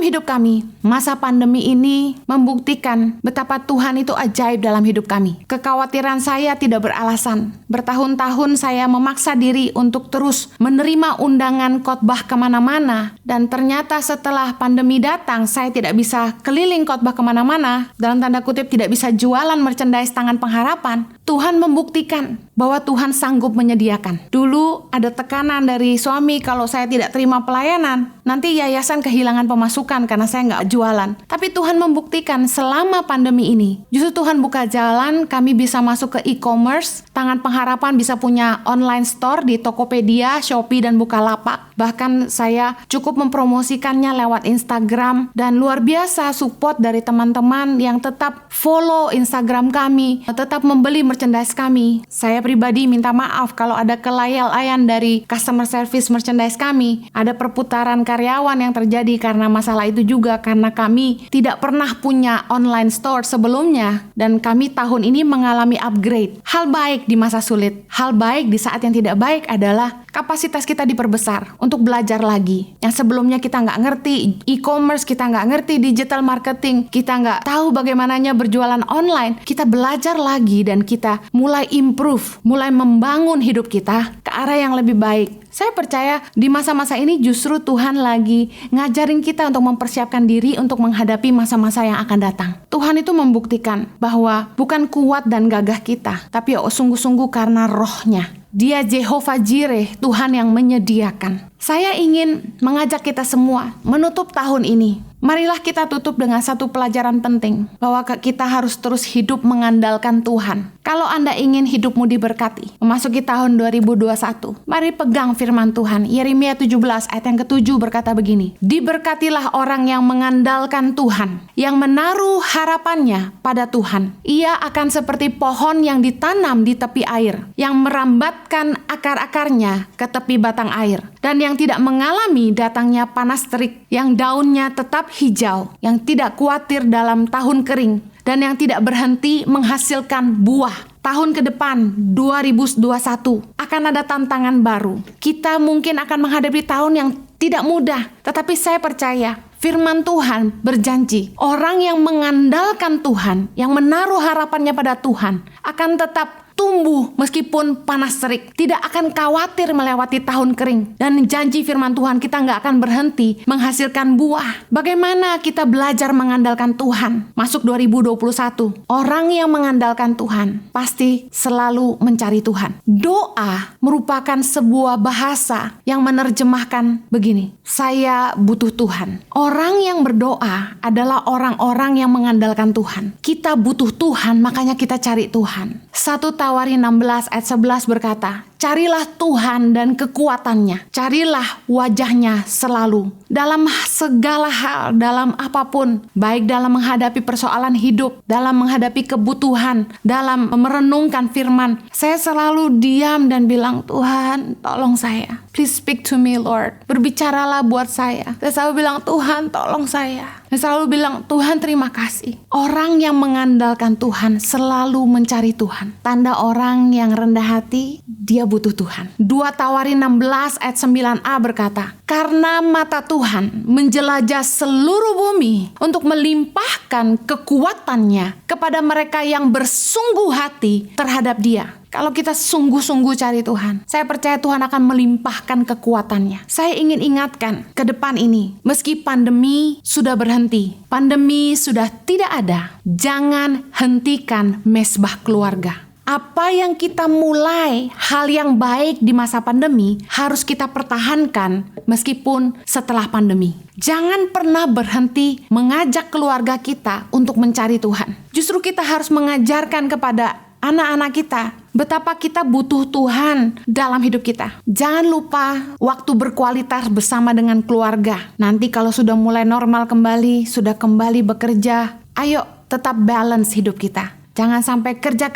hidup kami, masa pandemi ini membuktikan betapa Tuhan itu ajaib dalam hidup kami. Kekhawatiran saya tidak beralasan. Bertahun-tahun saya memaksa diri untuk terus menerima undangan khotbah kemana-mana, dan ternyata setelah pandemi datang, saya tidak bisa keliling khotbah kemana-mana, dalam tanda kutip tidak bisa jualan merchandise Tangan Pengharapan. Tuhan membuktikan bahwa Tuhan sanggup menyediakan. Dulu ada tekanan dari suami kalau saya tidak terima pelayanan, nanti yayasan kehilangan pemasukan karena saya nggak jualan. Tapi Tuhan membuktikan selama pandemi ini, justru Tuhan buka jalan, kami bisa masuk ke e-commerce. Tangan Pengharapan bisa punya online store di Tokopedia, Shopee, dan Bukalapak. Bahkan saya cukup mempromosikannya lewat Instagram, dan luar biasa support dari teman-teman yang tetap follow Instagram kami, tetap membeli merchandise kami. Saya pribadi minta maaf kalau ada kelalaian dari customer service merchandise kami. Ada perputaran karyawan yang terjadi karena masalah itu juga, karena kami tidak pernah punya online store sebelumnya, dan kami tahun ini mengalami upgrade. Hal baik di masa sulit, hal baik di saat yang tidak baik adalah kapasitas kita diperbesar untuk belajar lagi. Yang sebelumnya kita nggak ngerti e-commerce, kita nggak ngerti digital marketing, kita nggak tahu bagaimananya berjualan online, kita belajar lagi dan kita mulai improve, mulai membangun hidup kita ke arah yang lebih baik. Saya percaya di masa-masa ini justru Tuhan lagi ngajarin kita untuk mempersiapkan diri untuk menghadapi masa-masa yang akan datang. Tuhan itu membuktikan bahwa bukan kuat dan gagah kita, tapi sungguh-sungguh karena rohnya. Dia Jehovah Jireh, Tuhan yang menyediakan. Saya ingin mengajak kita semua menutup tahun ini. Marilah kita tutup dengan satu pelajaran penting, bahwa kita harus terus hidup mengandalkan Tuhan. Kalau Anda ingin hidupmu diberkati, memasuki tahun 2021, mari pegang firman Tuhan. Yeremia 17 ayat yang ke-7 berkata begini, "Diberkatilah orang yang mengandalkan Tuhan, yang menaruh harapannya pada Tuhan. Ia akan seperti pohon yang ditanam di tepi air, yang merambatkan akar-akarnya ke tepi batang air, dan yang tidak mengalami datangnya panas terik, yang daunnya tetap hijau, yang tidak khawatir dalam tahun kering, dan yang tidak berhenti menghasilkan buah." Tahun ke depan 2021 akan ada tantangan baru. Kita mungkin akan menghadapi tahun yang tidak mudah, tetapi saya percaya firman Tuhan berjanji, orang yang mengandalkan Tuhan, yang menaruh harapannya pada Tuhan, akan tetap tumbuh meskipun panas terik, tidak akan khawatir melewati tahun kering. Dan janji firman Tuhan, kita nggak akan berhenti menghasilkan buah. Bagaimana kita belajar mengandalkan Tuhan? Masuk 2021, orang yang mengandalkan Tuhan pasti selalu mencari Tuhan. Doa merupakan sebuah bahasa yang menerjemahkan begini, saya butuh Tuhan. Orang yang berdoa adalah orang-orang yang mengandalkan Tuhan. Kita butuh Tuhan, makanya kita cari Tuhan. 1 Tawarin 16 ayat 11 berkata, "Carilah Tuhan dan kekuatannya, carilah wajahnya selalu." Dalam segala hal, dalam apapun, baik dalam menghadapi persoalan hidup, dalam menghadapi kebutuhan, dalam merenungkan firman, saya selalu diam dan bilang, "Tuhan, tolong saya. Please speak to me, Lord." Berbicaralah buat saya. Saya selalu bilang, "Tuhan, tolong saya." Saya selalu bilang, "Tuhan, terima kasih." Orang yang mengandalkan Tuhan selalu mencari Tuhan. Tanda orang yang rendah hati, dia butuh Tuhan. 2 Tawarin 16 ayat 9a berkata, "Karena mata Tuhan menjelajah seluruh bumi untuk melimpahkan kekuatannya kepada mereka yang bersungguh hati terhadap Dia." Kalau kita sungguh-sungguh cari Tuhan, saya percaya Tuhan akan melimpahkan kekuatannya. Saya ingin ingatkan ke depan ini, meski pandemi sudah berhenti, pandemi sudah tidak ada, jangan hentikan mesbah keluarga. Apa yang kita mulai, hal yang baik di masa pandemi, harus kita pertahankan meskipun setelah pandemi. Jangan pernah berhenti mengajak keluarga kita untuk mencari Tuhan. Justru kita harus mengajarkan kepada anak-anak kita betapa kita butuh Tuhan dalam hidup kita. Jangan lupa waktu berkualitas bersama dengan keluarga. Nanti kalau sudah mulai normal kembali, sudah kembali bekerja, ayo tetap balance hidup kita. Jangan sampai kerja,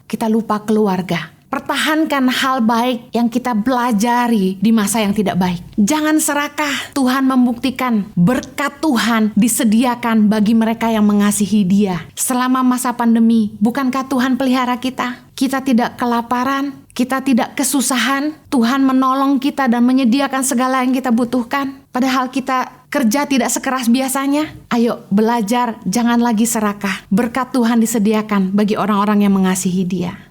kita lupa keluarga. Pertahankan hal baik yang kita pelajari di masa yang tidak baik. Jangan serakah. Tuhan membuktikan berkat Tuhan disediakan bagi mereka yang mengasihi Dia. Selama masa pandemi, bukankah Tuhan pelihara kita? Kita tidak kelaparan, kita tidak kesusahan. Tuhan menolong kita dan menyediakan segala yang kita butuhkan. Padahal kita kerja tidak sekeras biasanya. Ayo belajar, jangan lagi serakah. Berkat Tuhan disediakan bagi orang-orang yang mengasihi Dia.